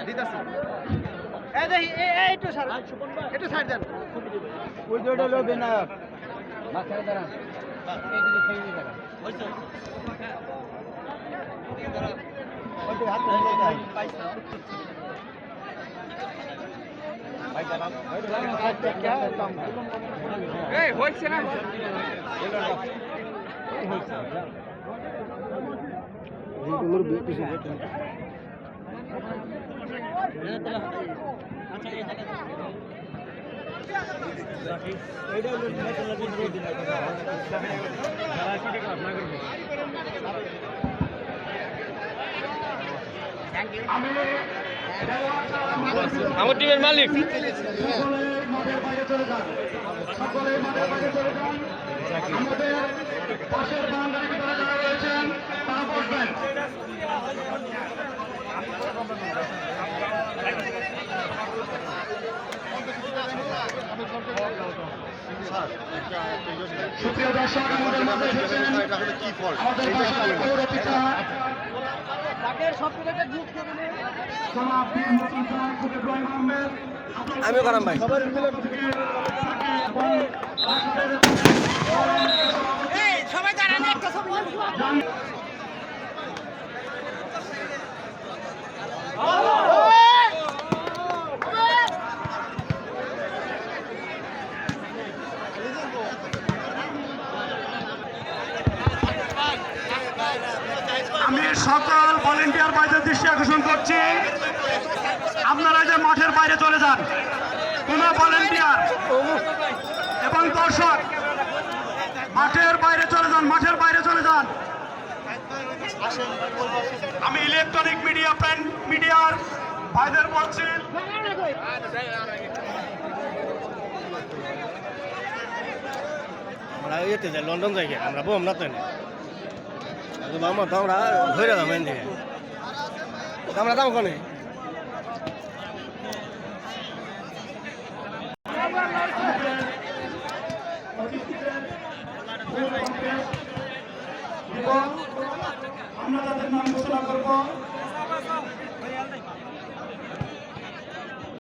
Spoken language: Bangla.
দিতাছি এই দেখি একটু স্যার একটু সাইড দেন ওই দুটো হলো বিনায়ক মাথায় দাঁড়ান এইদিকে সেই দিকে দাঁড়ান হইছে ওই হাত ধরে যায় পয়সা ভাই দাঁড়ান ভাই দাঁড়ান সাইড থেকে একদম এই হইছে না হইছে এইগুলোর পিছনে আচ্ছা এই জায়গা এইটা হলো ন্যাশনাল রোড দিন যারা সঠিক কাজ না করবে আমার টিমের মালিক মাঠের বাইরে চলে যান সকলে মাঠের বাইরে চলে যান আমাদের পাশের বাউন্ডারি যারা রয়েছেন তারা বসবেন সুপ্রিয় দর্শক আমাদের মাঝে এসেছেন আমাদের বাসার পৌরপিতা জনাব বীর মুক্তিযোদ্ধা খুব ইব্রাহিম আহমেদ আমিও করাম ভাই সবাই দাঁড়ান একটা ছবি আমি সকল ভলেন্টিয়ার ভাইদের দৃষ্টি আকর্ষণ করছি আপনারা যে মাঠের বাইরে চলে যান কোন ভলেন্টিয়ার এবং দর্শক মাঠের বাইরে চলে যান মাঠের বাইরে চলে যান আমি ইলেকট্রনিক মিডিয়া প্রিন্ট মিডিয়ার ভাইদের বলছি আমরা ইয়েতে যাই লন্ডন যাই আমরা বম না তো মামা তো আমরা ধরে যাবো এন দিকে আমরা যাবো কোনে আমরা তাদের নাম ঘোষণা করবো